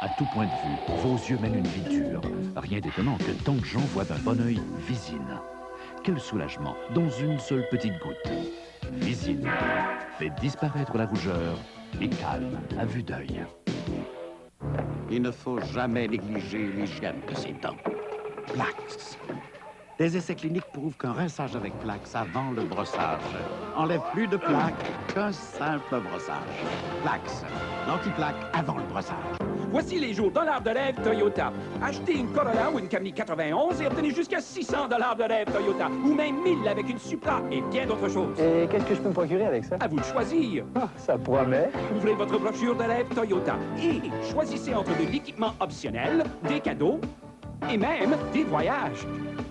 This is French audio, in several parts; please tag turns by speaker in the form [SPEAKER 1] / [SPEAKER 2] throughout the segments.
[SPEAKER 1] À tout point de vue, vos yeux mènent une vie dure. Rien d'étonnant que tant de gens voient d'un bon œil Visine. Quel soulagement dans une seule petite goutte. Visine fait disparaître la rougeur et calme à vue d'œil.
[SPEAKER 2] Il ne faut jamais négliger l'hygiène de ses dents. Plax. Des essais cliniques prouvent qu'un rinçage avec Plax avant le brossage enlève plus de plaques qu'un simple brossage. Plax, l'anti-plaque avant le brossage.
[SPEAKER 3] Voici les jours $ de rêve Toyota. Achetez une Corolla ou une Camry 91 et obtenez jusqu'à 600 $ de rêve Toyota. Ou même 1000 avec une Supra et bien d'autres choses.
[SPEAKER 4] Et qu'est-ce que je peux me procurer avec ça?
[SPEAKER 3] À vous de choisir.
[SPEAKER 4] Ah, ça promet.
[SPEAKER 3] Ouvrez votre brochure de rêve Toyota et choisissez entre de l'équipement optionnel, des cadeaux et même des voyages.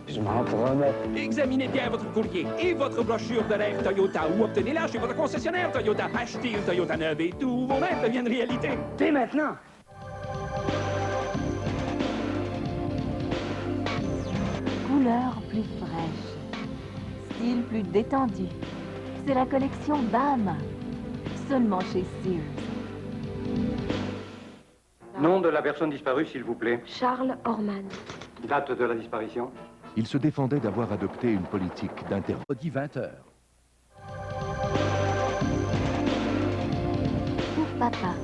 [SPEAKER 4] Je m'en promets.
[SPEAKER 3] Examinez bien votre courrier et votre brochure de rêve Toyota ou obtenez-la chez votre concessionnaire Toyota. Achetez une Toyota neuve et tous vos rêves deviennent réalité.
[SPEAKER 4] Dès maintenant.
[SPEAKER 5] Couleur plus fraîche, style plus détendu. C'est la collection BAM, seulement chez Sears.
[SPEAKER 6] Nom de la personne disparue, s'il vous plaît.
[SPEAKER 7] Charles Orman.
[SPEAKER 6] Date de la disparition.
[SPEAKER 8] Il se défendait d'avoir adopté une politique d'intervention.
[SPEAKER 1] 20h.
[SPEAKER 5] Pour papa,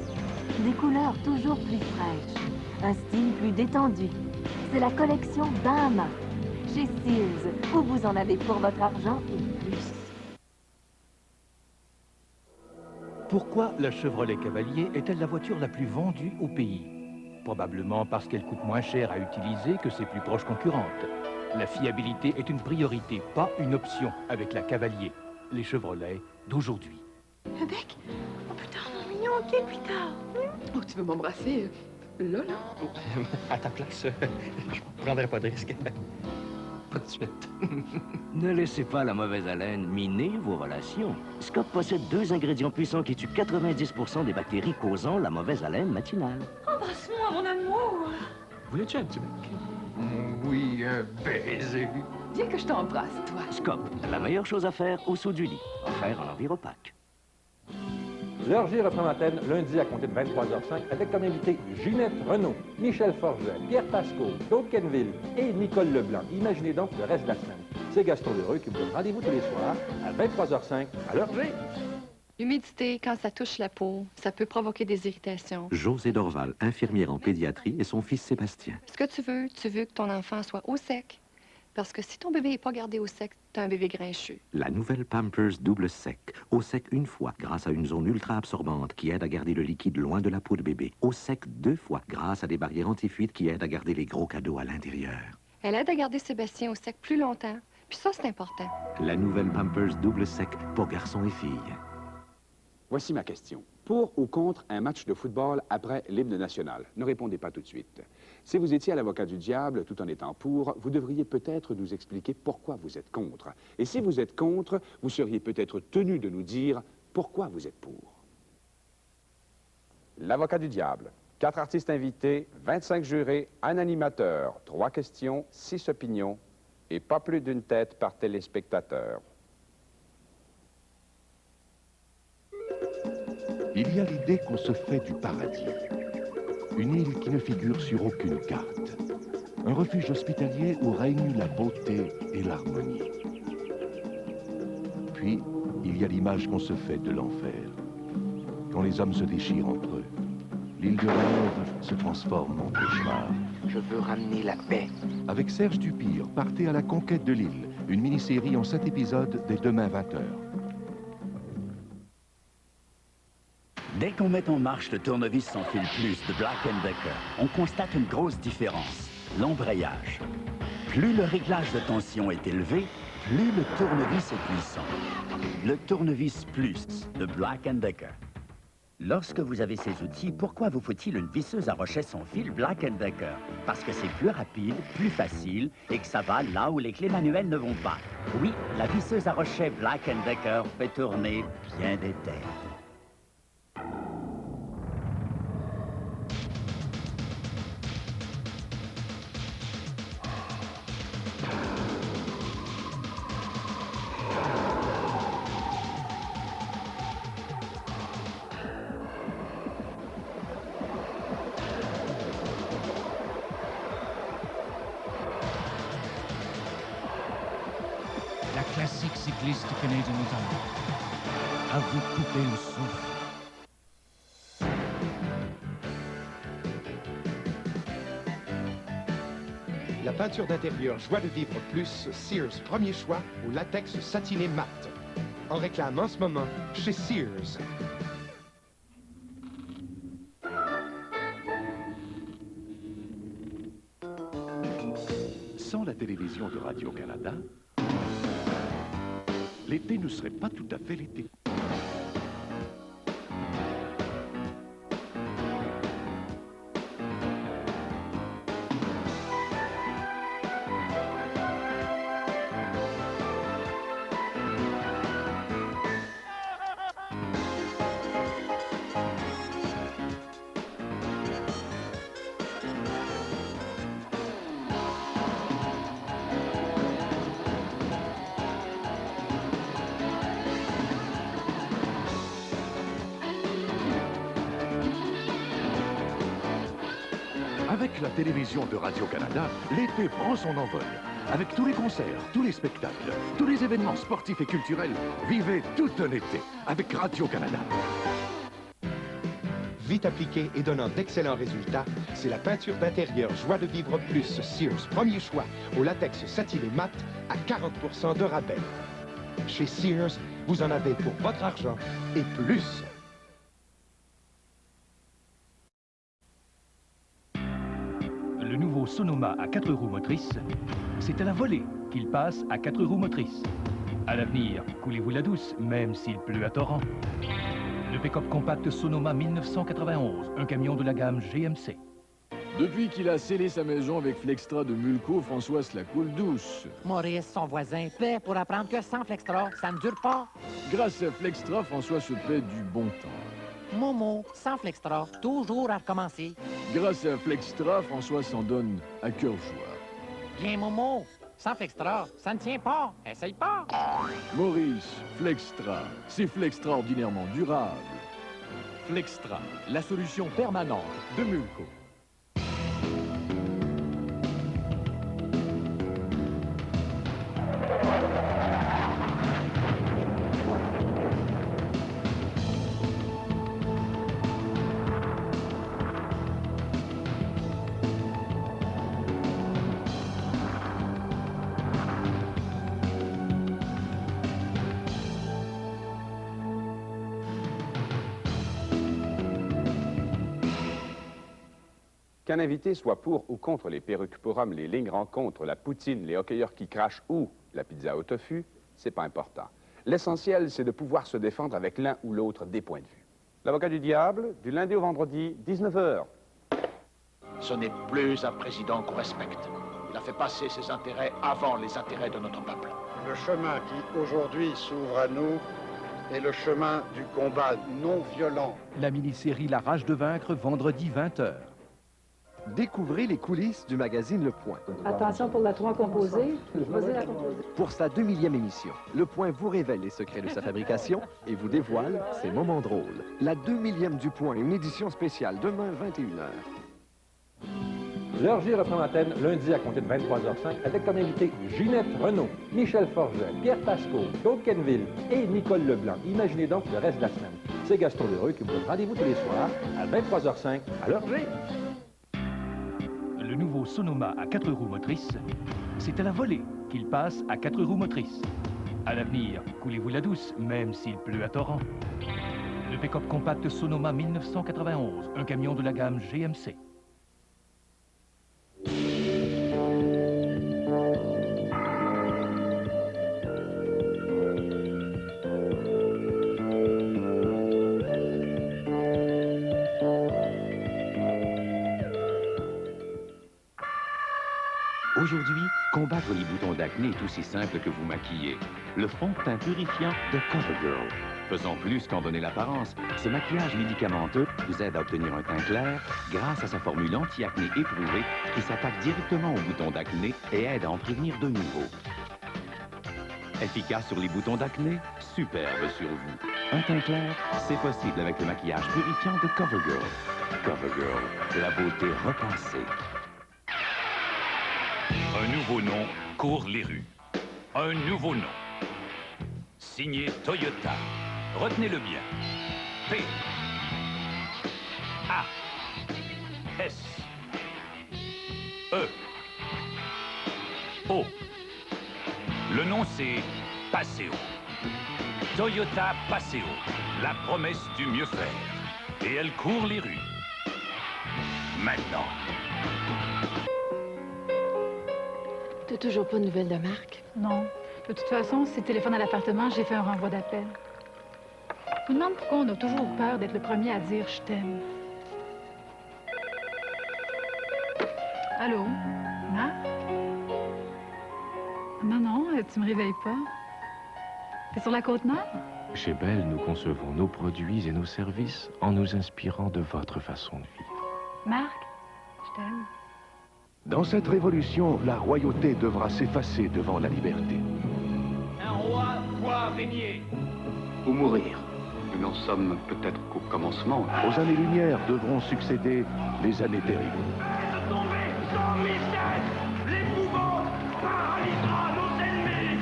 [SPEAKER 5] des couleurs toujours plus fraîches, un style plus détendu. C'est la collection BAM, chez Sears, où vous en avez pour votre argent et plus.
[SPEAKER 9] Pourquoi la Chevrolet Cavalier est-elle la voiture la plus vendue au pays? Probablement parce qu'elle coûte moins cher à utiliser que ses plus proches concurrentes. La fiabilité est une priorité, pas une option avec la Cavalier, les Chevrolet d'aujourd'hui.
[SPEAKER 7] Un bec? Oh putain, mon mignon, ok, plus tard. Oh, tu veux m'embrasser? Là?
[SPEAKER 10] À ta place, je prendrais pas de risque. Pas de suite.
[SPEAKER 11] Ne laissez pas la mauvaise haleine miner vos relations. Scott possède 2 ingrédients puissants qui tuent 90% des bactéries causant la mauvaise haleine matinale.
[SPEAKER 7] Embrasse-moi, mon amour.
[SPEAKER 10] Voulais-tu un petit bec? Oui, un baiser.
[SPEAKER 7] Viens que je t'embrasse, toi.
[SPEAKER 11] Scott, la meilleure chose à faire au saut du lit. Offert en Enviropac.
[SPEAKER 12] L'heure J reprend l'antenne lundi à compter de 23h05 avec comme invité Ginette Renaud, Michel Forget, Pierre Pasco, Claude Kenville et Nicole Leblanc. Imaginez donc le reste de la semaine. C'est Gaston Lheureux qui vous donne rendez-vous tous les soirs à 23h05 à l'heure J.
[SPEAKER 7] L'humidité, quand ça touche la peau, ça peut provoquer des irritations.
[SPEAKER 13] José Dorval, infirmière en pédiatrie, et son fils Sébastien.
[SPEAKER 7] Ce que tu veux que ton enfant soit au sec. Parce que si ton bébé n'est pas gardé au sec, t'as un bébé grincheux.
[SPEAKER 13] La nouvelle Pampers double sec. Au sec une fois, grâce à une zone ultra absorbante qui aide à garder le liquide loin de la peau de bébé. Au sec 2 fois, grâce à des barrières anti-fuite qui aident à garder les gros cadeaux à l'intérieur.
[SPEAKER 7] Elle aide à garder Sébastien au sec plus longtemps. Puis ça, c'est important.
[SPEAKER 13] La nouvelle Pampers double sec pour garçons et filles.
[SPEAKER 14] Voici ma question. Pour ou contre un match de football après l'hymne national? Ne répondez pas tout de suite. Si vous étiez à l'avocat du diable tout en étant pour, vous devriez peut-être nous expliquer pourquoi vous êtes contre. Et si vous êtes contre, vous seriez peut-être tenu de nous dire pourquoi vous êtes pour. L'avocat du diable. 4 artistes invités, 25 jurés, un animateur, 3 questions, 6 opinions et pas plus d'une tête par téléspectateur.
[SPEAKER 8] Il y a l'idée qu'on se fait du paradis. Une île qui ne figure sur aucune carte. Un refuge hospitalier où règne la beauté et l'harmonie. Puis, il y a l'image qu'on se fait de l'enfer. Quand les hommes se déchirent entre eux. L'île de rêve se transforme en cauchemar.
[SPEAKER 15] Je veux ramener la paix.
[SPEAKER 8] Avec Serge Dupire, partez à la conquête de l'île. Une mini-série en 7 épisodes dès demain 20h.
[SPEAKER 1] Dès qu'on met en marche le tournevis sans fil plus de Black & Decker, on constate une grosse différence, l'embrayage. Plus le réglage de tension est élevé, plus le tournevis est puissant. Le tournevis plus de Black & Decker.
[SPEAKER 11] Lorsque vous avez ces outils, pourquoi vous faut-il une visseuse à rochet sans fil Black & Decker? Parce que c'est plus rapide, plus facile et que ça va là où les clés manuelles ne vont pas. Oui, la visseuse à rochet Black & Decker fait tourner bien des têtes.
[SPEAKER 16] cycliste canadien notamment. À vous couper le souffle.
[SPEAKER 17] La peinture d'intérieur Joie de vivre plus, Sears premier choix au latex satiné mat. En réclame en ce moment chez Sears.
[SPEAKER 8] Sans la télévision de Radio-Canada, l'été ne serait pas tout à fait l'été. Avec la télévision de Radio-Canada, l'été prend son envol. Avec tous les concerts, tous les spectacles, tous les événements sportifs et culturels, vivez tout un été avec Radio-Canada.
[SPEAKER 17] Vite appliquée et donnant d'excellents résultats, c'est la peinture d'intérieur Joie de vivre plus Sears premier choix au latex satiné mat à 40% de rabais. Chez Sears, vous en avez pour votre argent et plus.
[SPEAKER 9] Le nouveau Sonoma à 4 roues motrices, c'est à la volée qu'il passe à 4 roues motrices. À l'avenir, coulez-vous la douce, même s'il pleut à torrent. Le pick-up compact Sonoma 1991, un camion de la gamme GMC.
[SPEAKER 18] Depuis qu'il a scellé sa maison avec Flextra de Mulco, François se la coule douce.
[SPEAKER 19] Maurice, son voisin, paie pour apprendre que sans Flextra, ça ne dure pas.
[SPEAKER 18] Grâce à Flextra, François se paie du bon temps.
[SPEAKER 19] Momo, sans Flextra, toujours à recommencer.
[SPEAKER 18] Grâce à Flextra, François s'en donne à cœur joie.
[SPEAKER 19] Bien, Momo, sans Flextra, ça ne tient pas. Essaye pas.
[SPEAKER 18] Maurice, Flextra, c'est Flextraordinairement durable.
[SPEAKER 9] Flextra, la solution permanente de Mulco.
[SPEAKER 14] Qu'un invité soit pour ou contre les perruques pour hommes, les lignes rencontres, la poutine, les hockeyeurs qui crachent ou la pizza au tofu, c'est pas important. L'essentiel, c'est de pouvoir se défendre avec l'un ou l'autre des points de vue. L'avocat du diable, du lundi au vendredi, 19h.
[SPEAKER 20] Ce n'est plus un président qu'on respecte. Il a fait passer ses intérêts avant les intérêts de notre peuple.
[SPEAKER 2] Le chemin qui aujourd'hui s'ouvre à nous est le chemin du combat non violent.
[SPEAKER 9] La mini-série La Rage de vaincre, vendredi 20h.
[SPEAKER 21] Découvrez les coulisses du magazine Le Point.
[SPEAKER 22] Attention pour la 3 composée. Vas-y, la composée.
[SPEAKER 21] Pour sa 2000e émission, Le Point vous révèle les secrets de sa fabrication et vous dévoile ses moments drôles. La 2000e du Point, une édition spéciale, demain 21h.
[SPEAKER 12] L'heure J reprend l'antenne lundi à compter de 23h05 avec comme invité Ginette Renault, Michel Forget, Pierre Pasco, Claude Kenville et Nicole Leblanc. Imaginez donc le reste de la semaine. C'est Gaston Lheureux qui vous donne rendez-vous tous les soirs à 23h05 à l'heure J.
[SPEAKER 9] Le nouveau Sonoma à 4 roues motrices, c'est à la volée qu'il passe à 4 roues motrices. À l'avenir, coulez-vous la douce, même s'il pleut à torrent. Le pick-up compact Sonoma 1991, un camion de la gamme GMC.
[SPEAKER 13] Aujourd'hui, combattre les boutons d'acné est aussi simple que vous maquiller. Le fond de teint purifiant de CoverGirl. Faisant plus qu'en donner l'apparence, ce maquillage médicamenteux vous aide à obtenir un teint clair grâce à sa formule anti-acné éprouvée qui s'attaque directement aux boutons d'acné et aide à en prévenir de nouveaux. Efficace sur les boutons d'acné, superbe sur vous. Un teint clair, c'est possible avec le maquillage purifiant de CoverGirl. CoverGirl, la beauté repensée.
[SPEAKER 23] Un nouveau nom court les rues. Un nouveau nom.
[SPEAKER 3] signé Toyota. Retenez-le bien. P. A. S. E. O. Le nom, c'est Paseo. Toyota Paseo, la promesse du mieux faire. Et elle court les rues. Maintenant.
[SPEAKER 7] T'as toujours pas de nouvelles de Marc?
[SPEAKER 22] Non. De toute façon, s'il téléphone à l'appartement, j'ai fait un renvoi d'appel. Je me demande pourquoi on a toujours peur d'être le premier à dire « je t'aime ». Allô? Marc? Non, non, tu me réveilles pas. T'es sur la Côte-Nord?
[SPEAKER 4] Chez Bell, nous concevons nos produits et nos services en nous inspirant de votre façon de vivre.
[SPEAKER 22] Marc, je t'aime.
[SPEAKER 8] Dans cette révolution, la royauté devra s'effacer devant la liberté.
[SPEAKER 3] Un roi doit régner.
[SPEAKER 23] Ou mourir. Nous n'en sommes peut-être qu'au commencement.
[SPEAKER 8] Aux années-lumière devront succéder les années terribles.
[SPEAKER 3] Sans mystère, l'épouvante paralysera nos ennemis.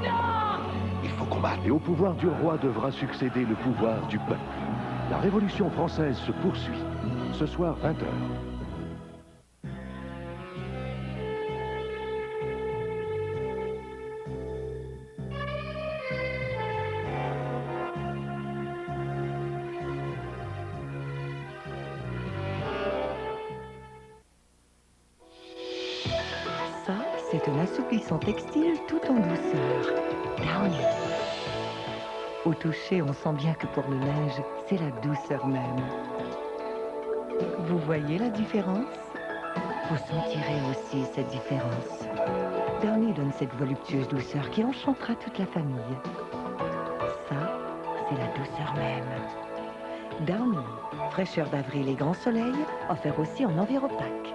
[SPEAKER 3] Non!
[SPEAKER 8] Il faut combattre. Et au pouvoir du roi devra succéder le pouvoir du peuple. La Révolution française se poursuit. Ce soir, 20h.
[SPEAKER 24] C'est un assouplissant textile tout en douceur. Downy. Au toucher, on sent bien que pour le linge, c'est la douceur même. Vous voyez la différence? Vous sentirez aussi cette différence. Downy donne cette voluptueuse douceur qui enchantera toute la famille. Ça, c'est la douceur même. Downy, fraîcheur d'avril et grand soleil, offert aussi en enviropaque.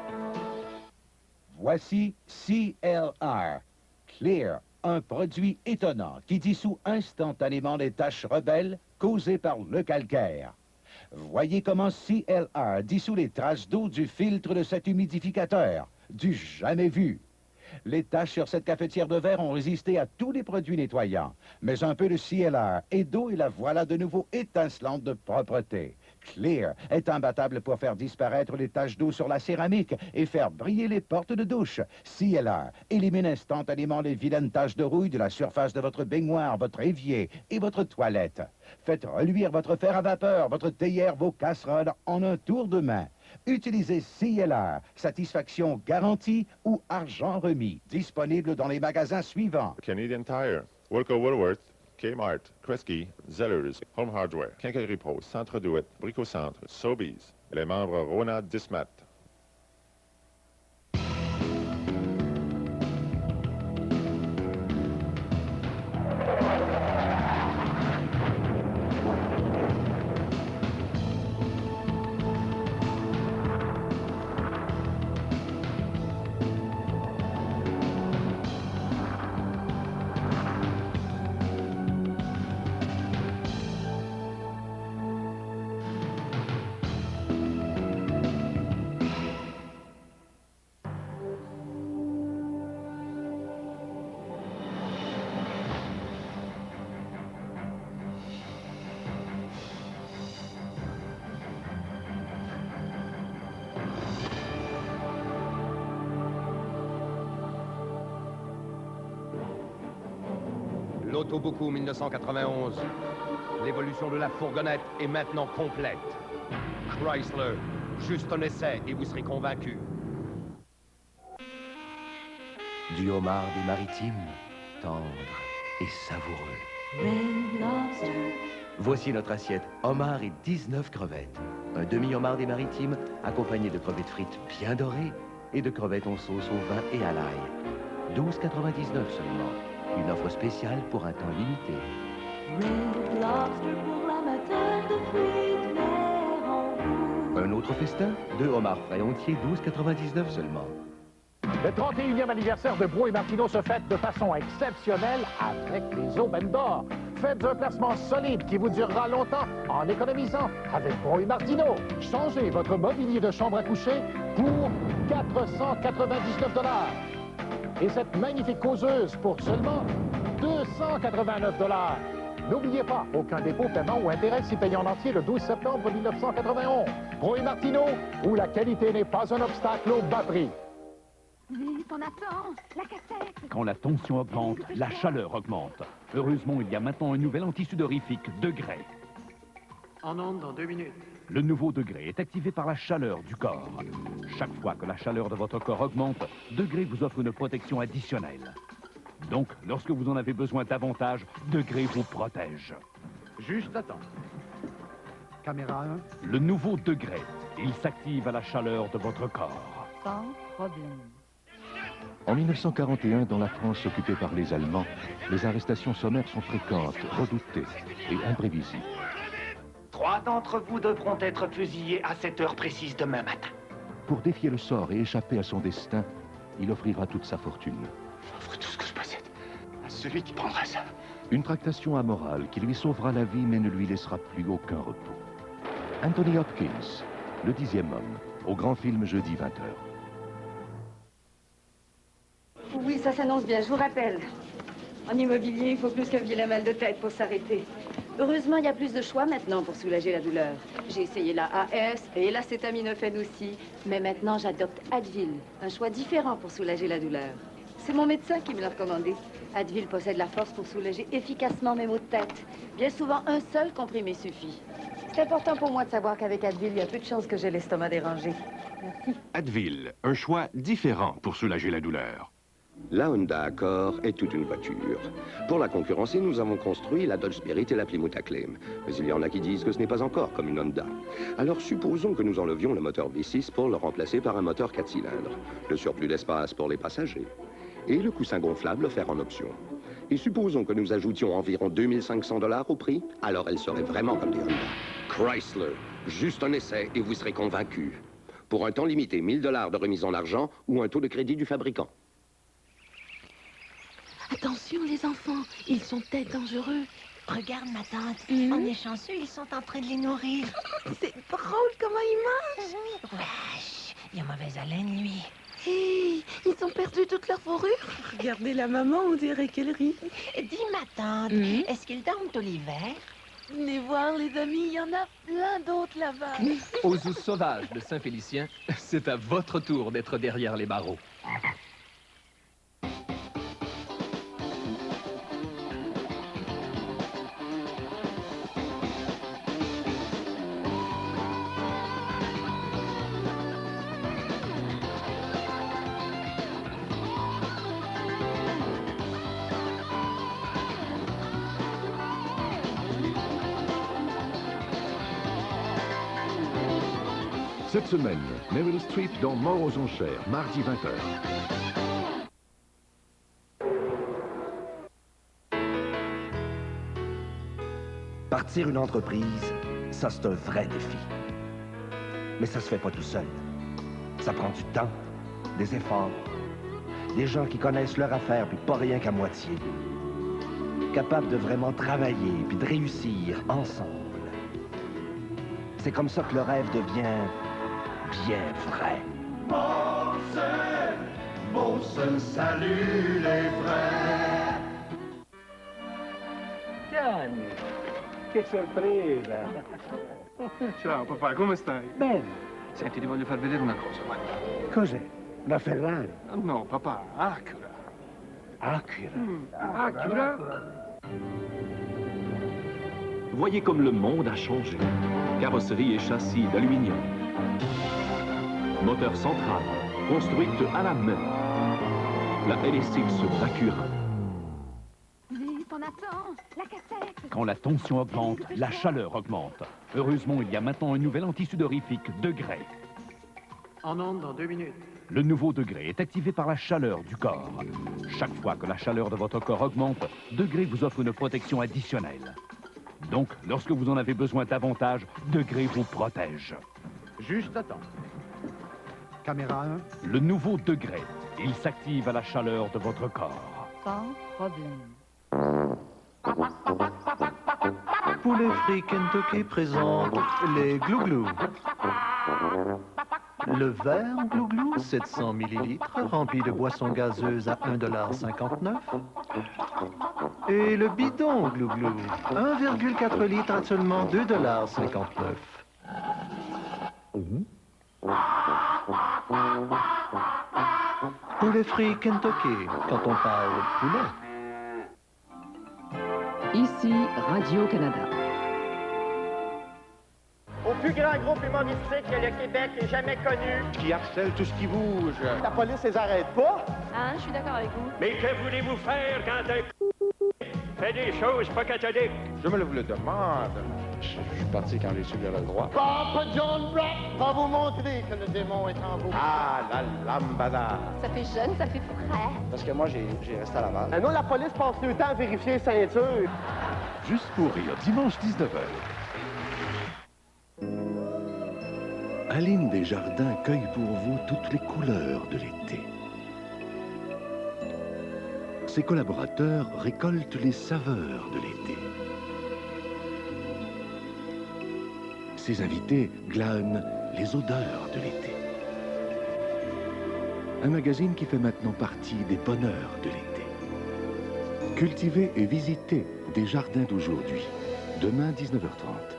[SPEAKER 2] Voici CLR, Clear, un produit étonnant qui dissout instantanément les taches rebelles causées par le calcaire. Voyez comment CLR dissout les traces d'eau du filtre de cet humidificateur, du jamais vu. Les taches sur cette cafetière de verre ont résisté à tous les produits nettoyants, mais un peu de CLR et d'eau et la voilà de nouveau étincelante de propreté. Clear est imbattable pour faire disparaître les taches d'eau sur la céramique et faire briller les portes de douche. CLR élimine instantanément les vilaines taches de rouille de la surface de votre baignoire, votre évier et votre toilette. Faites reluire votre fer à vapeur, votre théière, vos casseroles en un tour de main. Utilisez CLR, satisfaction garantie ou argent remis. Disponible dans les magasins suivants.
[SPEAKER 25] Canadian Tire, Wilco Woolworth, Kmart, Kresge, Zellers, Home Hardware, Quincaillerie Pro, Centre Douette, Brico-Centre, Sobeys, et les membres Rona Dismat.
[SPEAKER 26] L'Autobuku 1991. L'évolution de la fourgonnette est maintenant complète. Chrysler, juste un essai et vous serez convaincu.
[SPEAKER 27] Du homard des maritimes, tendre et savoureux.
[SPEAKER 24] Red Lobster.
[SPEAKER 27] Voici notre assiette homard et 19 crevettes. Un demi-homard des maritimes accompagné de crevettes frites bien dorées et de crevettes en sauce au vin et à l'ail. 12,99 seulement. Une offre spéciale pour un temps limité.
[SPEAKER 24] Red Lobster pour l'amateur de fruits de mer en bout.
[SPEAKER 27] Un autre festin, 2 homards frais entiers, 12,99 seulement.
[SPEAKER 19] Le 31e anniversaire de Bro et Martineau se fête de façon exceptionnelle avec les aubaines d'or. Faites un placement solide qui vous durera longtemps en économisant avec Bro et Martineau. Changez votre mobilier de chambre à coucher pour 499 $. Et cette magnifique causeuse pour seulement 289 $. N'oubliez pas, aucun dépôt, paiement ou intérêt si payé en entier le 12 septembre 1991. Bro et Martineau, où la qualité n'est pas un obstacle au bas prix.
[SPEAKER 1] Vite, on attend. La cassette.
[SPEAKER 3] Quand la tension augmente, la chaleur augmente. Heureusement, il y a maintenant un nouvel antisudorifique Degré.
[SPEAKER 5] En onde dans 2 minutes.
[SPEAKER 3] Le nouveau Degré est activé par la chaleur du corps. Chaque fois que la chaleur de votre corps augmente, Degré vous offre une protection additionnelle. Donc, lorsque vous en avez besoin davantage, Degré vous protège.
[SPEAKER 2] Juste à temps. Caméra 1.
[SPEAKER 3] Le nouveau Degré, il s'active à la chaleur de votre corps.
[SPEAKER 24] Sans problème.
[SPEAKER 8] En 1941, dans la France occupée par les Allemands, les arrestations sommaires sont fréquentes, redoutées et imprévisibles.
[SPEAKER 6] 3 d'entre vous devront être fusillés à cette heure précise demain matin.
[SPEAKER 8] Pour défier le sort et échapper à son destin, il offrira toute sa fortune.
[SPEAKER 6] J'offre tout ce que je possède à celui qui prendra ça.
[SPEAKER 8] Une tractation amorale qui lui sauvera la vie mais ne lui laissera plus aucun repos. Anthony Hopkins, le 10e homme, au grand film jeudi 20h.
[SPEAKER 10] Oui, ça s'annonce bien, je vous rappelle. En immobilier, il faut plus qu'un vilain mal de tête pour s'arrêter. Heureusement, il y a plus de choix maintenant pour soulager la douleur. J'ai essayé la AS et l'acétaminophène aussi. Mais maintenant, j'adopte Advil, un choix différent pour soulager la douleur. C'est mon médecin qui me l'a recommandé. Advil possède la force pour soulager efficacement mes maux de tête. Bien souvent, un seul comprimé suffit. C'est important pour moi de savoir qu'avec Advil, il y a peu de chances que j'ai l'estomac dérangé. Merci.
[SPEAKER 11] Advil, un choix différent pour soulager la douleur.
[SPEAKER 15] La Honda Accord est toute une voiture. Pour la concurrencer, nous avons construit la Dodge Spirit et la Plymouth Acclaim. Mais il y en a qui disent que ce n'est pas encore comme une Honda. Alors supposons que nous enlevions le moteur V6 pour le remplacer par un moteur 4 cylindres. Le surplus d'espace pour les passagers. Et le coussin gonflable offert en option. Et supposons que nous ajoutions environ 2500 $ au prix, alors elle serait vraiment comme des Honda. Chrysler, juste un essai et vous serez convaincus. Pour un temps limité, 1000 $ de remise en argent ou un taux de crédit du fabricant.
[SPEAKER 16] Attention les enfants, ils sont peut-être dangereux.
[SPEAKER 28] Regarde ma tante, on est chanceux, ils sont en train de les nourrir.
[SPEAKER 16] C'est drôle comment ils mangent.
[SPEAKER 28] Wesh, il y a mauvaise haleine lui.
[SPEAKER 16] Hé, ils ont perdu toute leur fourrure. Regardez la maman, on dirait qu'elle rit.
[SPEAKER 28] Dis ma tante, est-ce qu'ils dorment tout l'hiver?
[SPEAKER 16] Venez voir les amis, il y en a plein d'autres là-bas.
[SPEAKER 29] Aux Zoo sauvages de Saint-Félicien, c'est à votre tour d'être derrière les barreaux.
[SPEAKER 8] Cette semaine, Meryl Streep dans Mort aux enchères, mardi 20h.
[SPEAKER 30] Partir une entreprise, ça c'est un vrai défi. Mais ça se fait pas tout seul. Ça prend du temps, des efforts, des gens qui connaissent leur affaire puis pas rien qu'à moitié. Capables de vraiment travailler puis de réussir ensemble. C'est comme ça que le rêve devient bien vrai.
[SPEAKER 31] Molson, salut les frères.
[SPEAKER 32] Gianni, che sorpresa! Ciao papà, come stai?
[SPEAKER 30] Bene.
[SPEAKER 32] Senti, ti voglio far vedere una cosa, guarda.
[SPEAKER 30] Cos'è? La Ferrari?
[SPEAKER 32] No, papà, Acura.
[SPEAKER 30] Acura?
[SPEAKER 32] Acura?
[SPEAKER 4] Voyez comme le monde a changé. Carrosserie et châssis d'aluminium. Moteur central, construite à la main. La LS6 d'Acura.
[SPEAKER 1] Vite, on attend. La cassette.
[SPEAKER 3] Quand la tension augmente, la chaleur augmente. Heureusement, il y a maintenant un nouvel antisudorifique Degré.
[SPEAKER 5] En onde dans 2 minutes.
[SPEAKER 3] Le nouveau Degré est activé par la chaleur du corps. Chaque fois que la chaleur de votre corps augmente, Degré vous offre une protection additionnelle. Donc, lorsque vous en avez besoin davantage, Degré vous protège.
[SPEAKER 2] Juste à temps. Caméra 1.
[SPEAKER 3] Le nouveau Degré, il s'active à la chaleur de votre corps.
[SPEAKER 24] Sans problème.
[SPEAKER 33] Poulet frit Kentucky présente les glouglous. Le verre glouglou, 700 ml, rempli de boissons gazeuses à 1,59 $. Et le bidon, Glouglou. 1,4 litres à seulement $2,59. Poulet frit Kentucky, quand on parle poulet.
[SPEAKER 7] Ici Radio-Canada.
[SPEAKER 9] Au plus grand groupe humoristique que le Québec ait jamais connu.
[SPEAKER 32] Qui harcèle tout ce qui bouge.
[SPEAKER 9] La police les arrête pas.
[SPEAKER 10] Ah, je suis d'accord avec vous.
[SPEAKER 9] Mais que voulez-vous faire quand un fait des choses pas catholiques?
[SPEAKER 32] Je me le demande. Je suis parti quand j'ai su que j'avais le droit.
[SPEAKER 9] Papa John Black va vous montrer que le démon est en vous.
[SPEAKER 32] Ah, la lambada.
[SPEAKER 10] Ça fait jeune, ça fait frais.
[SPEAKER 32] Parce que moi, j'ai resté à la base.
[SPEAKER 9] Nous, la police passe le temps à vérifier les ceintures.
[SPEAKER 8] Juste pour rire, dimanche 19h. Aline Desjardins cueille pour vous toutes les couleurs de l'été. Ses collaborateurs récoltent les saveurs de l'été. Ses invités glanent les odeurs de l'été. Un magazine qui fait maintenant partie des bonheurs de l'été. Cultivez et visitez des jardins d'aujourd'hui. Demain, 19h30.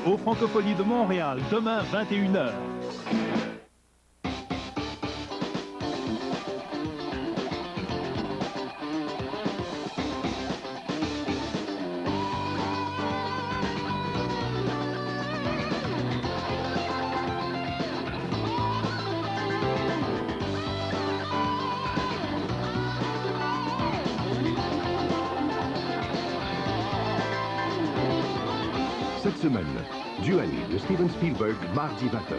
[SPEAKER 12] Aux Francopholies de Montréal, demain 21h.
[SPEAKER 8] Cette semaine, Duel de Steven Spielberg, mardi 20h.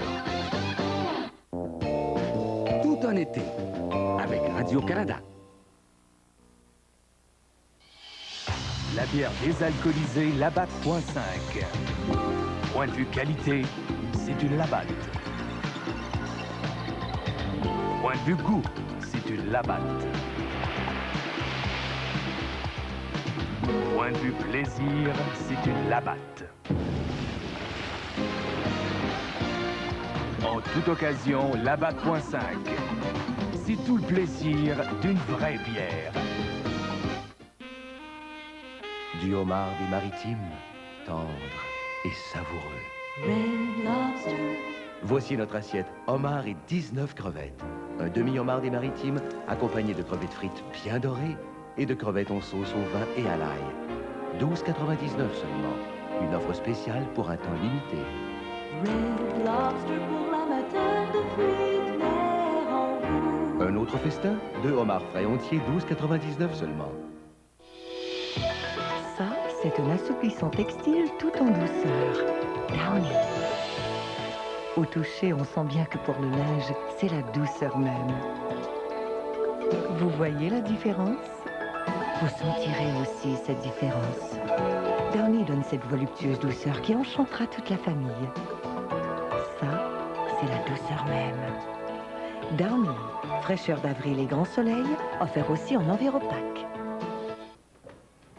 [SPEAKER 2] Tout un été, avec Radio-Canada.
[SPEAKER 3] La bière désalcoolisée Labatt .5. Point de vue qualité, c'est une Labatt. Point de vue goût, c'est une Labatt. Point de vue plaisir, c'est une Labatt. En toute occasion, Labatt .5. C'est tout le plaisir d'une vraie bière.
[SPEAKER 27] Du homard des maritimes, tendre et savoureux.
[SPEAKER 16] Red Lobster.
[SPEAKER 27] Voici notre assiette homard et 19 crevettes. Un demi-homard des maritimes accompagné de crevettes frites bien dorées et de crevettes en sauce au vin et à l'ail. 12,99 seulement. Une offre spéciale pour un temps limité.
[SPEAKER 16] Red Lobster pour l'amateur de frites mer en vous.
[SPEAKER 27] Un autre festin, 2 homards frais entiers, 12,99 seulement.
[SPEAKER 24] Ça, c'est un assouplissant textile tout en douceur. Downy. Au toucher, on sent bien que pour le linge, c'est la douceur même. Vous voyez la différence? Vous sentirez aussi cette différence. Downy donne cette voluptueuse douceur qui enchantera toute la famille. Ça, c'est la douceur même. Downy, fraîcheur d'avril et grand soleil, offert aussi en enviropaque.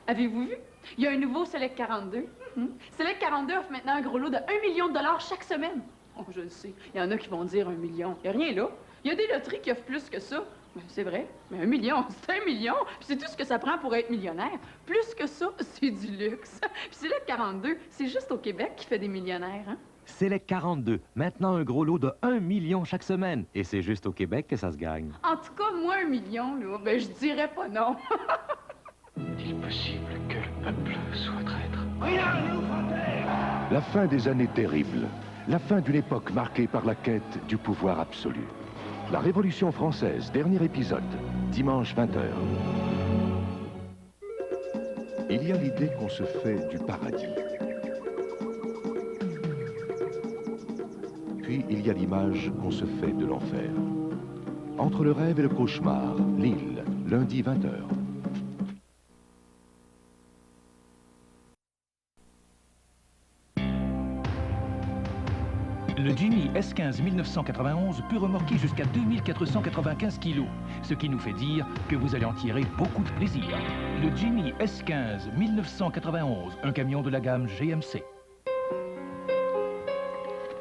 [SPEAKER 13] Avez-vous vu? Il y a un nouveau Select 42. Select 42 offre maintenant un gros lot de 1 million de dollars chaque semaine. Oh, je le sais. Il y en a qui vont dire 1 million. Il n'y a rien là. Il y a des loteries qui offrent plus que ça. C'est vrai. Mais 1 million, c'est 1 million. Puis c'est tout ce que ça prend pour être millionnaire. Plus que ça, c'est du luxe. Puis Select 42, c'est juste au Québec qui fait des millionnaires, hein?
[SPEAKER 27] Select 42, maintenant un gros lot de 1 million chaque semaine. Et c'est juste au Québec que ça se gagne.
[SPEAKER 13] En tout cas, moi, 1 million, là, ben je dirais pas non.
[SPEAKER 33] Est-il possible que le peuple soit traître?
[SPEAKER 8] La fin des années terribles. La fin d'une époque marquée par la quête du pouvoir absolu. La Révolution française, dernier épisode, dimanche 20h. Il y a l'idée qu'on se fait du paradis. Puis il y a l'image qu'on se fait de l'enfer. Entre le rêve et le cauchemar, Lille, lundi 20h.
[SPEAKER 12] Le Jimny S15 1991 peut remorquer jusqu'à 2495 kg, ce qui nous fait dire que vous allez en tirer beaucoup de plaisir. Le Jimny S15 1991, un camion de la gamme GMC.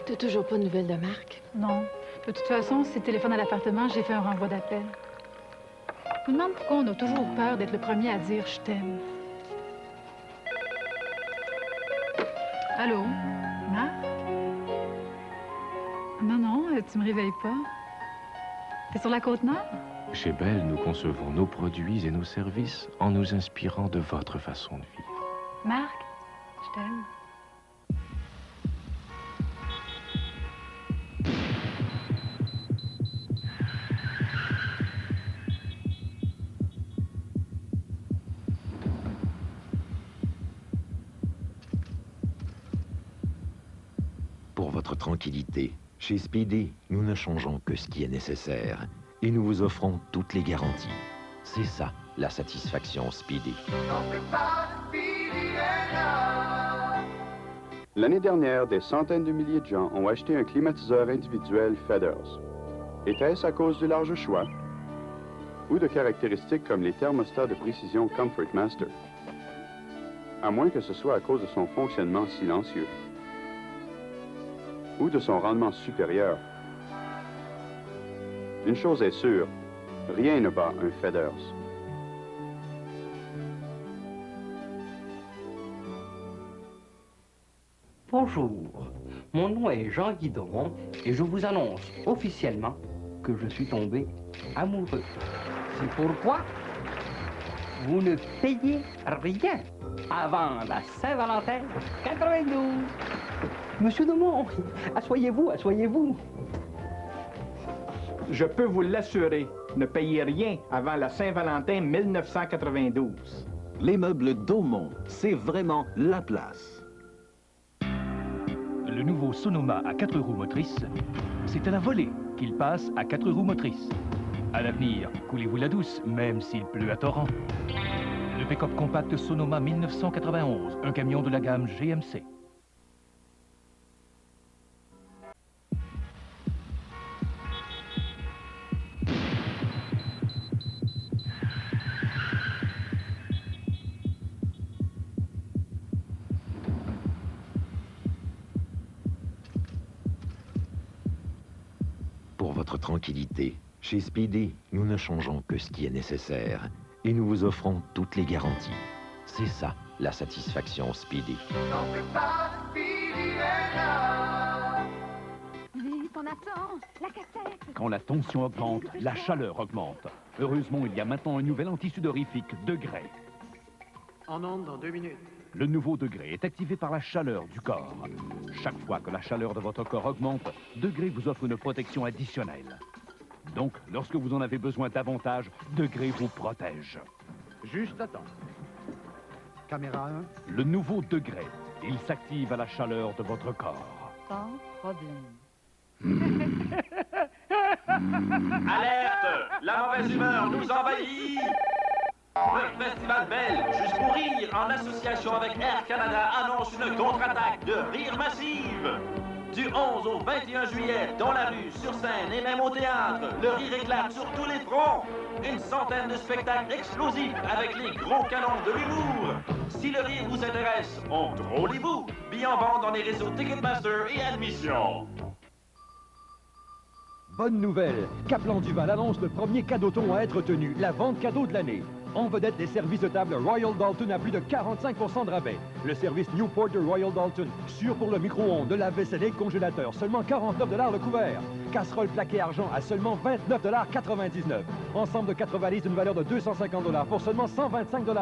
[SPEAKER 6] T'as toujours pas de nouvelles de Marc?
[SPEAKER 11] Non. De toute façon, si le téléphone à l'appartement, j'ai fait un renvoi d'appel. Je me demande pourquoi on a toujours peur d'être le premier à dire « je t'aime ». Allô? Marc? Non, non, tu me réveilles pas. T'es sur la Côte-Nord?
[SPEAKER 4] Chez Bell, nous concevons nos produits et nos services en nous inspirant de votre façon de vivre.
[SPEAKER 11] Marc, je t'aime.
[SPEAKER 30] Pour votre tranquillité, chez Speedy, nous ne changeons que ce qui est nécessaire et nous vous offrons toutes les garanties. C'est ça, la satisfaction Speedy.
[SPEAKER 14] L'année dernière, des centaines de milliers de gens ont acheté un climatiseur individuel Feathers. Était-ce à cause du large choix ou de caractéristiques comme les thermostats de précision Comfort Master? À moins que ce soit à cause de son fonctionnement silencieux ou de son rendement supérieur. Une chose est sûre, rien ne bat un Feathers.
[SPEAKER 15] Bonjour, mon nom est Jean Guidon et je vous annonce officiellement que je suis tombé amoureux. C'est pourquoi vous ne payez rien avant la Saint-Valentin 92. Monsieur Dumont, asseyez-vous, asseyez-vous.
[SPEAKER 12] Je peux vous l'assurer, ne payez rien avant la Saint-Valentin 1992.
[SPEAKER 17] Les meubles Daumont, c'est vraiment la place.
[SPEAKER 12] Le nouveau Sonoma à 4 roues motrices, c'est à la volée qu'il passe à 4 roues motrices. À l'avenir, coulez-vous la douce, même s'il pleut à torrent. Le pick-up compact Sonoma 1991, un camion de la gamme GMC.
[SPEAKER 30] Pour votre tranquillité, chez Speedy, nous ne changeons que ce qui est nécessaire et nous vous offrons toutes les garanties. C'est ça, la satisfaction Speedy.
[SPEAKER 1] Vite, on attend. La cassette.
[SPEAKER 2] Quand la tension augmente, la chaleur augmente. Heureusement, il y a maintenant un nouvel antisudorifique Degré.
[SPEAKER 5] En onde dans 2 minutes.
[SPEAKER 2] Le nouveau Degré est activé par la chaleur du corps. Chaque fois que la chaleur de votre corps augmente, Degré vous offre une protection additionnelle. Donc, lorsque vous en avez besoin davantage, Degré vous protège.
[SPEAKER 18] Juste à temps. Caméra 1.
[SPEAKER 2] Le nouveau Degré, il s'active à la chaleur de votre corps.
[SPEAKER 1] Sans problème.
[SPEAKER 19] Alerte! La mauvaise humeur nous envahit! Le Festival Bell, Juste pour rire, en association avec Air Canada, annonce une contre-attaque de rire massive. Du 11 au 21 juillet, dans la rue, sur scène et même au théâtre, le rire éclate sur tous les fronts. Une centaine de spectacles explosifs avec les gros canons de l'humour. Si le rire vous intéresse, enrôlez-vous. Billets en vente dans les réseaux Ticketmaster et Admission.
[SPEAKER 20] Bonne nouvelle, Kaplan Duval annonce le premier cadeauton à être tenu, la vente cadeau de l'année. En vedette des services de table Royal Dalton à plus de 45% de rabais. Le service Newport de Royal Dalton, sûr pour le micro-ondes, de lave-vaisselle et le congélateur, seulement 49 $ le couvert. Casserole plaqué argent à seulement 29,99 $. Ensemble de 4 valises d'une valeur de 250 $ pour seulement 125 $.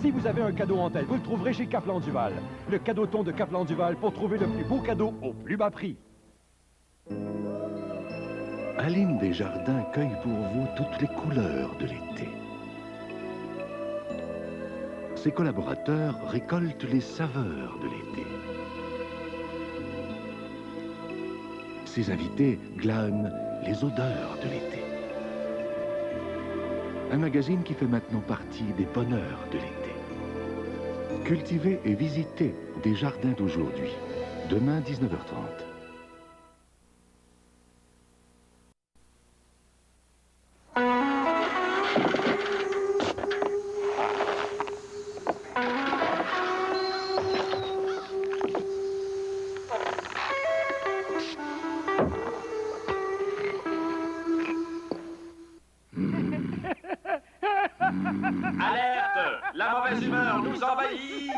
[SPEAKER 20] Si vous avez un cadeau en tête, vous le trouverez chez Kaplan Duval. Le cadeauton de Kaplan Duval pour trouver le plus beau cadeau au plus bas prix.
[SPEAKER 8] Aline Desjardins cueille pour vous toutes les couleurs de l'été. Ses collaborateurs récoltent les saveurs de l'été. Ses invités glanent les odeurs de l'été. Un magazine qui fait maintenant partie des bonheurs de l'été. Cultivez et visitez des jardins d'aujourd'hui. Demain, 19h30.
[SPEAKER 19] Alerte! La mauvaise humeur nous envahit!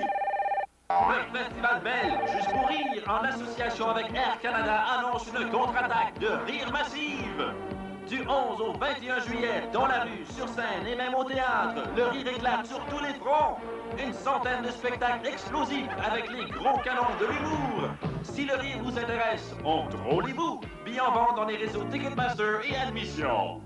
[SPEAKER 19] Le Festival belge Juste pour rire, en association avec Air Canada, annonce une contre-attaque de rire massive. Du 11 au 21 juillet, dans la rue, sur scène et même au théâtre, le rire éclate sur tous les fronts. Une centaine de spectacles explosifs avec les gros canons de l'humour. Si le rire vous intéresse, enrôlez-vous. Billets en vente dans les réseaux Ticketmaster et Admission.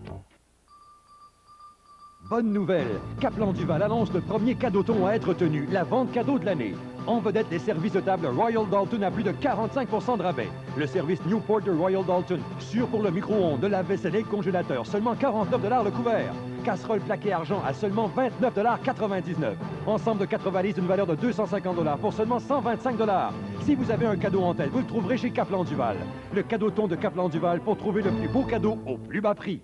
[SPEAKER 20] Bonne nouvelle, Kaplan Duval annonce le premier cadeauton à être tenu, la vente cadeau de l'année. En vedette des services de table Royal Dalton à plus de 45% de rabais. Le service Newport de Royal Dalton, sûr pour le micro-ondes, de lave-vaisselle et le congélateur, seulement 49 $ le couvert. Casserole plaquée argent à seulement 29,99 $. Ensemble de 4 valises d'une valeur de 250 $ pour seulement 125 $. Si vous avez un cadeau en tête, vous le trouverez chez Kaplan Duval. Le cadeauton de Kaplan Duval pour trouver le plus beau cadeau au plus bas prix.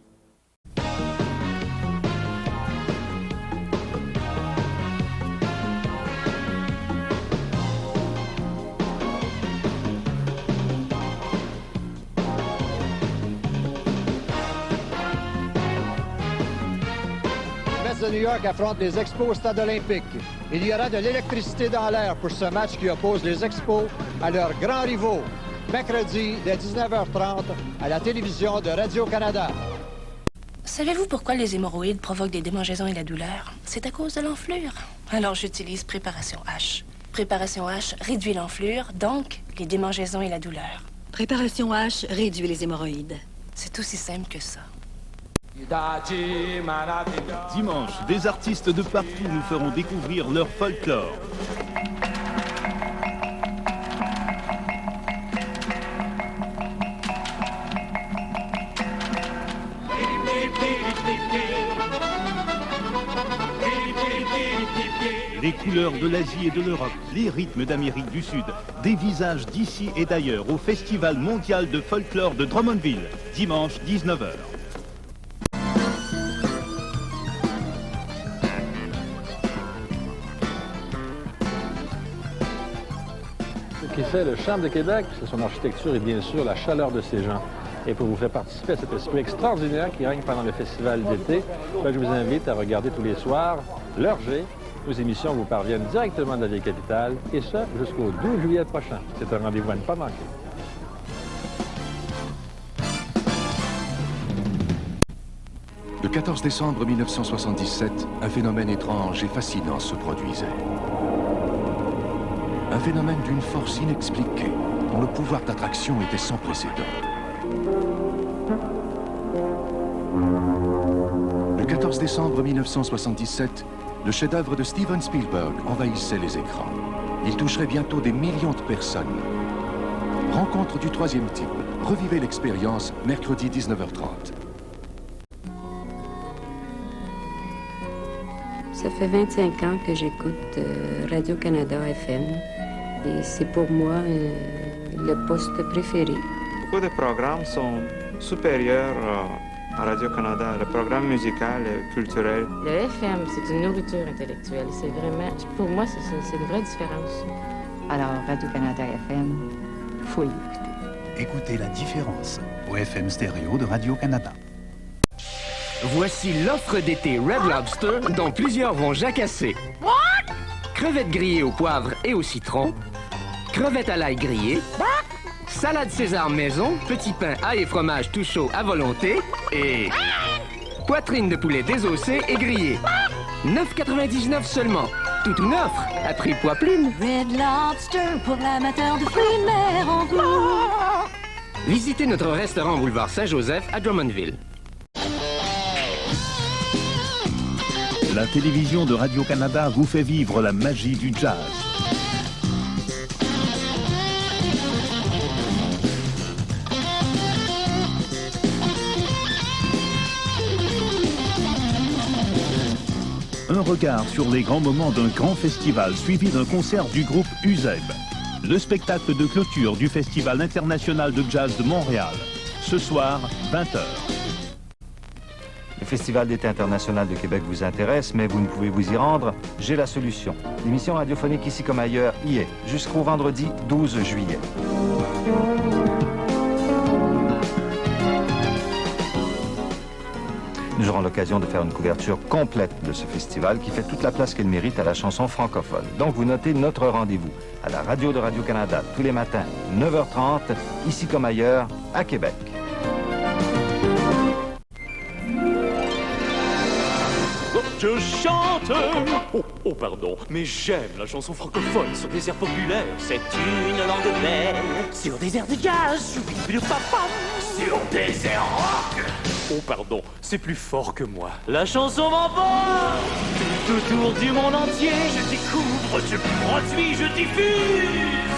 [SPEAKER 3] De New York affrontent les Expos au Stade olympique. Il y aura de l'électricité dans l'air pour ce match qui oppose les Expos à leurs grands rivaux. Mercredi, dès 19h30, à la télévision de Radio-Canada.
[SPEAKER 7] Savez-vous pourquoi les hémorroïdes provoquent des démangeaisons et la douleur? C'est à cause de l'enflure. Alors j'utilise Préparation H. Préparation H réduit l'enflure, donc les démangeaisons et la douleur.
[SPEAKER 9] Préparation H réduit les hémorroïdes.
[SPEAKER 7] C'est aussi simple que ça.
[SPEAKER 17] Dimanche, des artistes de partout nous feront découvrir leur folklore. Les couleurs de l'Asie et de l'Europe, les rythmes d'Amérique du Sud, des visages d'ici et d'ailleurs au Festival mondial de folklore de Drummondville, dimanche 19h.
[SPEAKER 10] Ce qui fait le charme de Québec, c'est son architecture et bien sûr la chaleur de ses gens. Et pour vous faire participer à cet esprit extraordinaire qui règne pendant le festival d'été, je vous invite à regarder tous les soirs l'Heure G. Nos émissions vous parviennent directement de la vieille capitale, et ce jusqu'au 12 juillet prochain. C'est un rendez-vous à ne pas manquer.
[SPEAKER 8] Le 14 décembre 1977, un phénomène étrange et fascinant se produisait. Un phénomène d'une force inexpliquée, dont le pouvoir d'attraction était sans précédent. Le 14 décembre 1977, le chef-d'œuvre de Steven Spielberg envahissait les écrans. Il toucherait bientôt des millions de personnes. Rencontre du troisième type. Revivez l'expérience mercredi 19h30.
[SPEAKER 21] Ça fait 25 ans que j'écoute Radio-Canada FM. Et c'est pour moi le poste préféré.
[SPEAKER 22] Beaucoup de programmes sont supérieurs à Radio-Canada. Le programme musical et culturel.
[SPEAKER 21] Le FM, c'est une nourriture intellectuelle. C'est vraiment, pour moi, c'est une vraie différence. Alors, Radio-Canada FM, faut l'écouter.
[SPEAKER 23] Écoutez la différence au FM stéréo de Radio-Canada.
[SPEAKER 25] Voici l'offre d'été Red Lobster dont plusieurs vont jacasser. Crevettes grillées au poivre et au citron. Crevettes à l'ail grillées. Salade César maison, petit pain, ail et fromage tout chaud à volonté. Et poitrine de poulet désossée et grillée. 9,99 seulement. Toute une offre à prix poids plume.
[SPEAKER 16] Red Lobster pour l'amateur de fruits de mer en rouge.
[SPEAKER 25] Visitez notre restaurant boulevard Saint-Joseph à Drummondville.
[SPEAKER 17] La télévision de Radio-Canada vous fait vivre la magie du jazz. Un regard sur les grands moments d'un grand festival suivi d'un concert du groupe UZEB. Le spectacle de clôture du Festival international de jazz de Montréal. Ce soir, 20h.
[SPEAKER 26] Le Festival d'été international de Québec vous intéresse, mais vous ne pouvez vous y rendre. J'ai la solution. L'émission radiophonique Ici comme ailleurs y est, jusqu'au vendredi 12 juillet. Nous aurons l'occasion de faire une couverture complète de ce festival qui fait toute la place qu'elle mérite à la chanson francophone. Donc vous notez notre rendez-vous à la radio de Radio-Canada tous les matins, 9h30, ici comme ailleurs, à Québec.
[SPEAKER 19] Je chante. Oh, pardon, mais j'aime la chanson francophone sur des airs populaires. C'est une langue belle. Sur des airs de jazz. Sur des airs rock. Oh, pardon, c'est plus fort que moi. La chanson m'emporte tout autour du monde entier. Je découvre, je produis, je diffuse.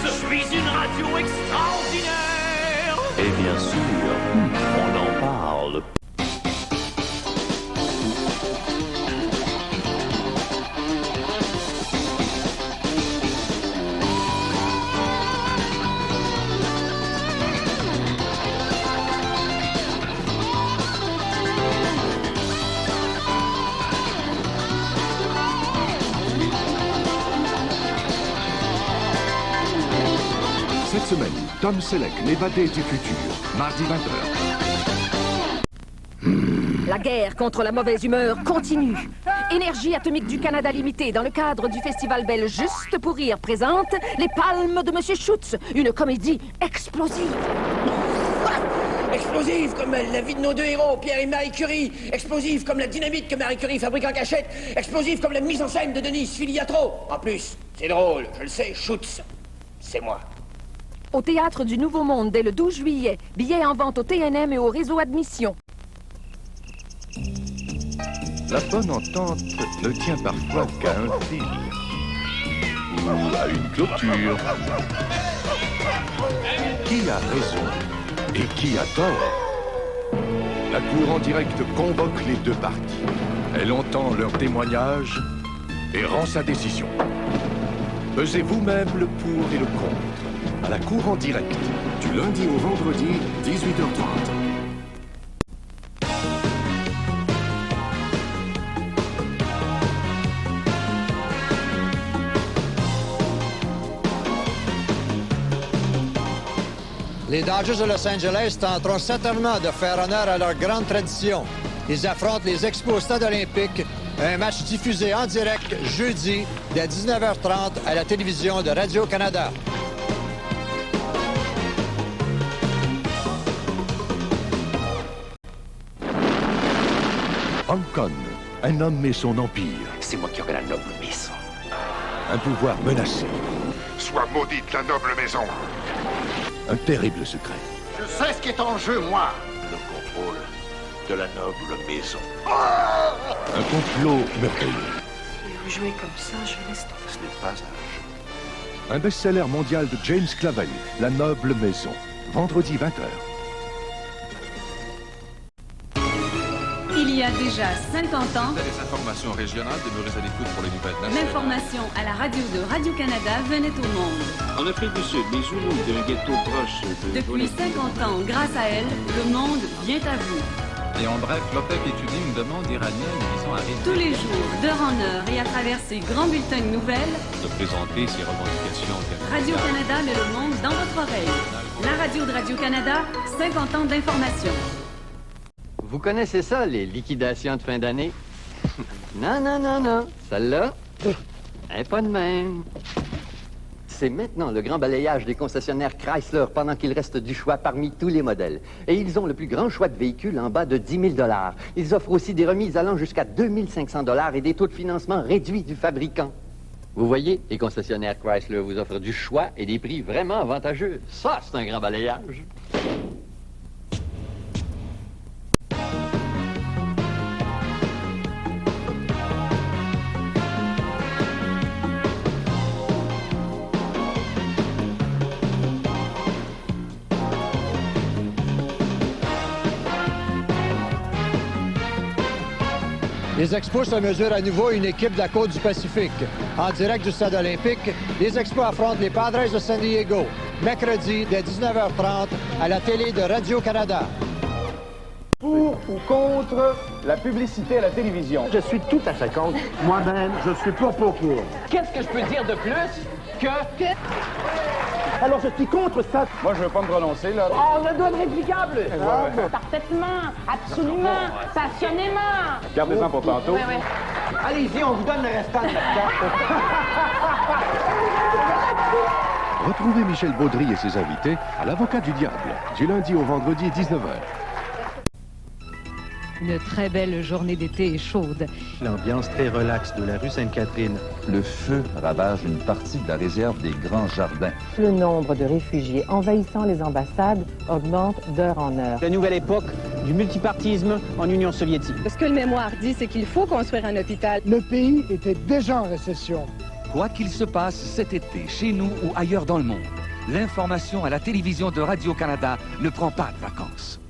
[SPEAKER 19] Je suis une radio extraordinaire. Et bien sûr, on en parle.
[SPEAKER 8] Cette semaine, Tom Selleck, l'évadé du futur, mardi 20h.
[SPEAKER 4] La guerre contre la mauvaise humeur continue. Énergie atomique du Canada Limité, dans le cadre du Festival Belle Juste pour Rire, présente Les Palmes de Monsieur Schutz, une comédie explosive.
[SPEAKER 6] Explosive comme la vie de nos deux héros, Pierre et Marie Curie. Explosive comme la dynamite que Marie Curie fabrique en cachette. Explosive comme la mise en scène de Denise Filiatro. En plus, c'est drôle, je le sais, Schutz, c'est moi.
[SPEAKER 4] Au Théâtre du Nouveau Monde dès le 12 juillet. Billets en vente au TNM et au réseau Admission.
[SPEAKER 8] La bonne entente ne tient parfois qu'à un fil ou à une clôture. Qui a raison et qui a tort? La Cour en direct convoque les deux parties. Elle entend leurs témoignages et rend sa décision. Pesez vous-même le pour et le contre à la Cour en direct, du lundi au vendredi, 18h30.
[SPEAKER 3] Les Dodgers de Los Angeles tenteront certainement de faire honneur à leur grande tradition. Ils affrontent les Expos au Stade olympique, un match diffusé en direct jeudi dès 19h30 à la télévision de Radio-Canada. Hong Kong, un homme et son empire.
[SPEAKER 11] C'est moi qui aurai la noble maison.
[SPEAKER 8] Un pouvoir menacé.
[SPEAKER 11] Sois maudite la noble maison.
[SPEAKER 8] Un terrible secret.
[SPEAKER 11] Je sais ce qui est en jeu, moi. Le contrôle de la noble maison.
[SPEAKER 8] Un complot meurtrier.
[SPEAKER 7] Vous jouez comme ça, je laisse tomber.
[SPEAKER 11] Ce n'est pas un jeu.
[SPEAKER 8] Un best-seller mondial de James Clavell, La Noble Maison. Vendredi 20h.
[SPEAKER 13] Il y a déjà 50 ans,
[SPEAKER 14] les informations régionales, demeurez à l'écoute pour les nouvelles nationales.
[SPEAKER 13] l'information à la radio de Radio-Canada venait au monde.
[SPEAKER 15] En Afrique du Sud, les Zoulous d'un ghetto proche de...
[SPEAKER 13] Depuis 50 ans, grâce à elle, le monde vient à vous.
[SPEAKER 14] Et en bref, l'OPEP étudie une demande iranienne visant à réduire...
[SPEAKER 13] Tous les jours, d'heure en heure et à travers ses grands bulletins de nouvelles,
[SPEAKER 14] de présenter ses revendications...
[SPEAKER 13] Radio-Canada met le monde dans votre oreille. La radio de Radio-Canada, 50 ans d'information.
[SPEAKER 24] Vous connaissez ça, les liquidations de fin d'année? Non, non, non, non. Celle-là, pas de même. C'est maintenant le grand balayage des concessionnaires Chrysler pendant qu'il reste du choix parmi tous les modèles. Et ils ont le plus grand choix de véhicules en bas de 10 000 $. Ils offrent aussi des remises allant jusqu'à 2 500 $ et des taux de financement réduits du fabricant. Vous voyez, les concessionnaires Chrysler vous offrent du choix et des prix vraiment avantageux. Ça, c'est un grand balayage.
[SPEAKER 3] Les Expos se mesurent à nouveau une équipe de la côte du Pacifique. En direct du Stade olympique, les Expos affrontent les Padres de San Diego, mercredi dès 19h30 à la télé de Radio-Canada.
[SPEAKER 27] Pour ou contre la publicité à la télévision?
[SPEAKER 6] Je suis tout à fait contre.
[SPEAKER 27] Moi-même, je suis pour.
[SPEAKER 6] Qu'est-ce que je peux dire de plus que...
[SPEAKER 27] Alors je suis contre ça. Moi, je veux pas me prononcer, là.
[SPEAKER 6] Oh, on a doit être réplicable.
[SPEAKER 7] Parfaitement, absolument, passionnément.
[SPEAKER 27] Gardez-en pour tantôt.
[SPEAKER 7] Ouais, ouais.
[SPEAKER 6] Allez-y, on vous donne le restant de la carte.
[SPEAKER 8] Retrouvez Michel Baudry et ses invités à l'Avocat du Diable, du lundi au vendredi 19h.
[SPEAKER 1] Une très belle journée d'été chaude.
[SPEAKER 2] L'ambiance très relaxe de la rue Sainte-Catherine.
[SPEAKER 5] Le feu ravage une partie de la réserve des Grands Jardins.
[SPEAKER 21] Le nombre de réfugiés envahissant les ambassades augmente d'heure en heure.
[SPEAKER 9] La nouvelle époque du multipartisme en Union soviétique.
[SPEAKER 12] Ce que le mémoire dit, c'est qu'il faut construire un hôpital.
[SPEAKER 27] Le pays était déjà en récession.
[SPEAKER 18] Quoi qu'il se passe cet été, chez nous ou ailleurs dans le monde, l'information à la télévision de Radio-Canada ne prend pas de vacances.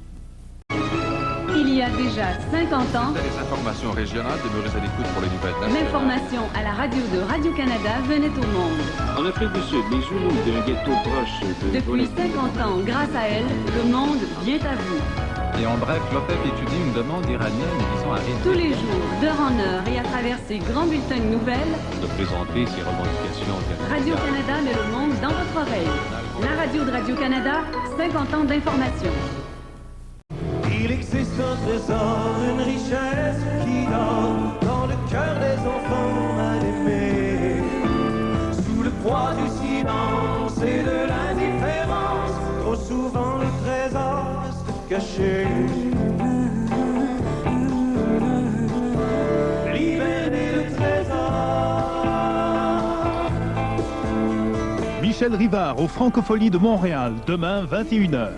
[SPEAKER 13] Il y a déjà 50 ans,
[SPEAKER 14] Les informations régionales, demeurez à l'écoute pour les nouvelles nationales.
[SPEAKER 13] l'information à la radio de Radio-Canada venait au monde.
[SPEAKER 15] En Afrique du Sud, les Zoulous d'un ghetto proche de
[SPEAKER 13] Depuis 50 ans, grâce à elle, le monde vient à vous.
[SPEAKER 14] Et en bref, l'OPEP étudie une demande iranienne visant à réduire...
[SPEAKER 13] Tous les jours, d'heure en heure et à travers ses grands bulletins de nouvelles,
[SPEAKER 14] de présenter ses revendications
[SPEAKER 13] Radio-Canada met le monde dans votre oreille. La radio de Radio-Canada, 50 ans d'information.
[SPEAKER 20] Il existe un trésor, une richesse qui dort dans le cœur des enfants mal aimés. Sous le poids du silence et de l'indifférence, trop souvent le trésor reste caché. Libérez le trésor.
[SPEAKER 17] Michel Rivard aux Francopholies de Montréal, demain 21h.